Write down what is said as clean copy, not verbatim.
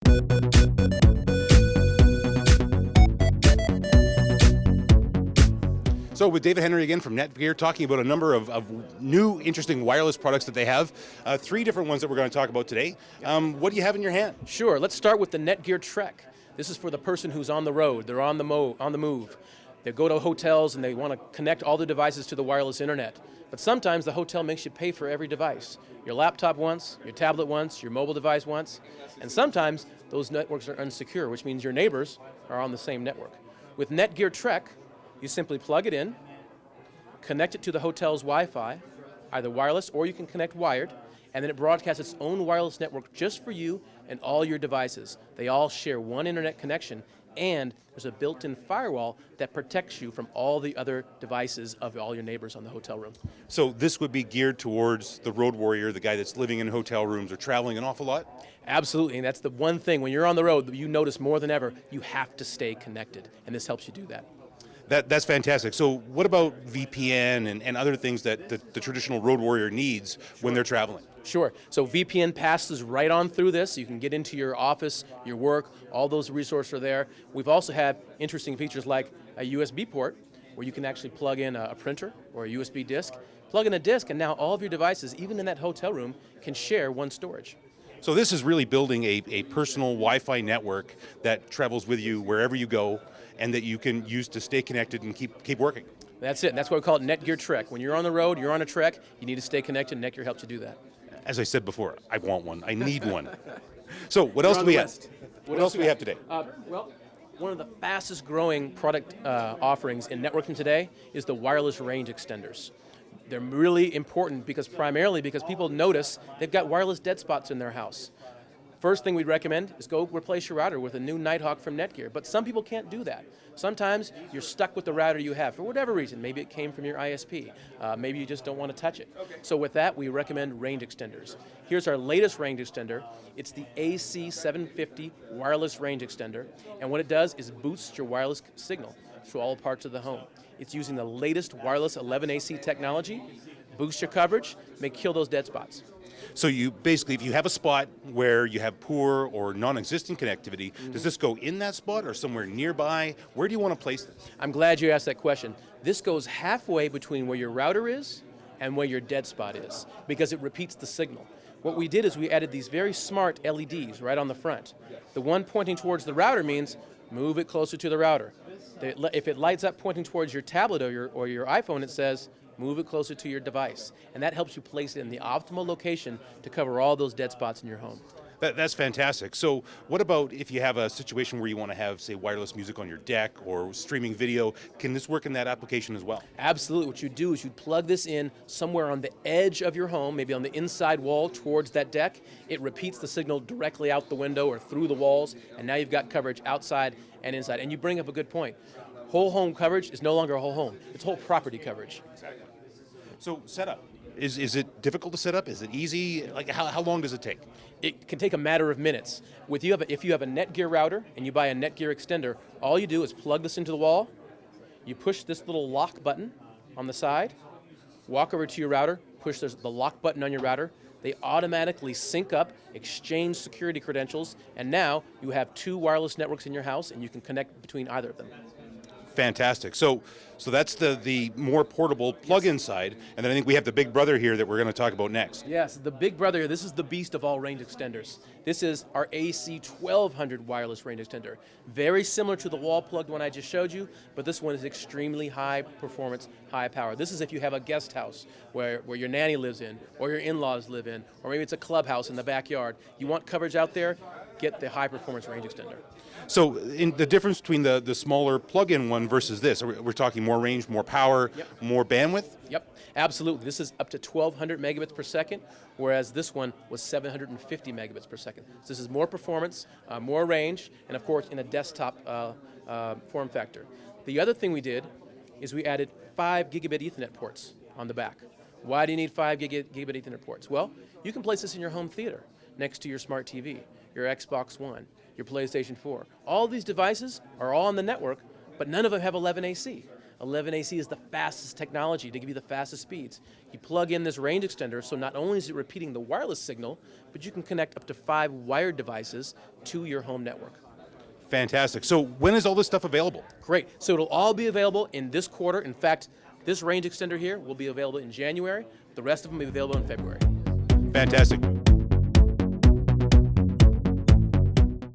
So with David Henry again from Netgear, talking about a number of new interesting wireless products that they have. 3 different ones that we're going to talk about today. What do you have in your hand? Sure, let's start with the Netgear Trek. This is for the person who's on the road, they're on the move. They go to hotels and they want to connect all the devices to the wireless internet. But sometimes the hotel makes you pay for every device. Your laptop once, your tablet once, your mobile device once, and sometimes those networks are unsecure, which means your neighbors are on the same network. With Netgear Trek, you simply plug it in, connect it to the hotel's Wi-Fi, either wireless or you can connect wired, and then it broadcasts its own wireless network just for you and all your devices. They all share one internet connection, and there's a built-in firewall that protects you from all the other devices of all your neighbors on the hotel room. So this would be geared towards the road warrior, the guy that's living in hotel rooms or traveling an awful lot? Absolutely, and that's the one thing, when you're on the road, you notice more than ever, you have to stay connected, and this helps you do that. That's fantastic. So what about VPN and other things that the traditional road warrior needs when they're traveling? Sure. So VPN passes right on through this. You can get into your office, your work, all those resources are there. We've also had interesting features like a USB port where you can actually plug in a printer or a USB disk. Plug in a disk and now all of your devices, even in that hotel room, can share one storage. So this is really building a personal Wi-Fi network that travels with you wherever you go and that you can use to stay connected and keep working. That's it. And that's why we call it Netgear Trek. When you're on the road, you're on a trek, you need to stay connected, and Netgear helps you do that. As I said before, I want one. I need one. So what else do we have? What else do we have today? Well, one of the fastest growing product offerings in networking today is the wireless range extenders. They're really important primarily because people notice they've got wireless dead spots in their house. First thing we'd recommend is go replace your router with a new Nighthawk from Netgear, but some people can't do that. Sometimes you're stuck with the router you have for whatever reason. Maybe it came from your ISP. Maybe you just don't want to touch it. So with that, we recommend range extenders. Here's our latest range extender. It's the AC750 wireless range extender, and what it does is boosts your wireless signal through all parts of the home. It's using the latest wireless 11AC technology, boosts your coverage, may kill those dead spots. So you basically, if you have a spot where you have poor or non-existent connectivity, does this go in that spot or somewhere nearby? Where do you want to place this? I'm glad you asked that question. This goes halfway between where your router is and where your dead spot is because it repeats the signal. What we did is we added these very smart LEDs right on the front. The one pointing towards the router means move it closer to the router. If it lights up pointing towards your tablet or your iPhone, it says move it closer to your device. And that helps you place it in the optimal location to cover all those dead spots in your home. That's fantastic. So what about if you have a situation where you want to have, say, wireless music on your deck or streaming video? Can this work in that application as well? Absolutely. What you do is you plug this in somewhere on the edge of your home, maybe on the inside wall towards that deck. It repeats the signal directly out the window or through the walls, and now you've got coverage outside and inside. And you bring up a good point. Whole home coverage is no longer a whole home. It's whole property coverage. Exactly. So setup. Is it difficult to set up? Is it easy? Like how long does it take? It can take a matter of minutes. If you have a Netgear router and you buy a Netgear extender, all you do is plug this into the wall, you push this little lock button on the side, walk over to your router, push the lock button on your router, they automatically sync up, exchange security credentials, and now you have 2 wireless networks in your house and you can connect between either of them. Fantastic. So that's the more portable plug-in side, and then I think we have the big brother here that we're going to talk about next. Yes, the big brother, this is the beast of all range extenders. This is our AC1200 wireless range extender. Very similar to the wall-plugged one I just showed you, but this one is extremely high performance, high power. This is if you have a guest house where your nanny lives in, or your in-laws live in, or maybe it's a clubhouse in the backyard. You want coverage out there? Get the high performance range extender. So in the difference between the smaller plug-in one versus this, we're talking more range, more power, Yep. more bandwidth? Yep, absolutely. This is up to 1,200 megabits per second, whereas this one was 750 megabits per second. So this is more performance, more range, and of course in a desktop form factor. The other thing we did is we added 5 gigabit Ethernet ports on the back. Why do you need 5 gigabit Ethernet ports? Well, you can place this in your home theater next to your smart TV, your Xbox One, your PlayStation 4. All these devices are all on the network, but none of them have 11AC. 11AC is the fastest technology to give you the fastest speeds. You plug in this range extender, so not only is it repeating the wireless signal, but you can connect up to 5 wired devices to your home network. Fantastic. So when is all this stuff available? Great. So it'll all be available in this quarter. In fact, this range extender here will be available in January. The rest of them will be available in February. Fantastic.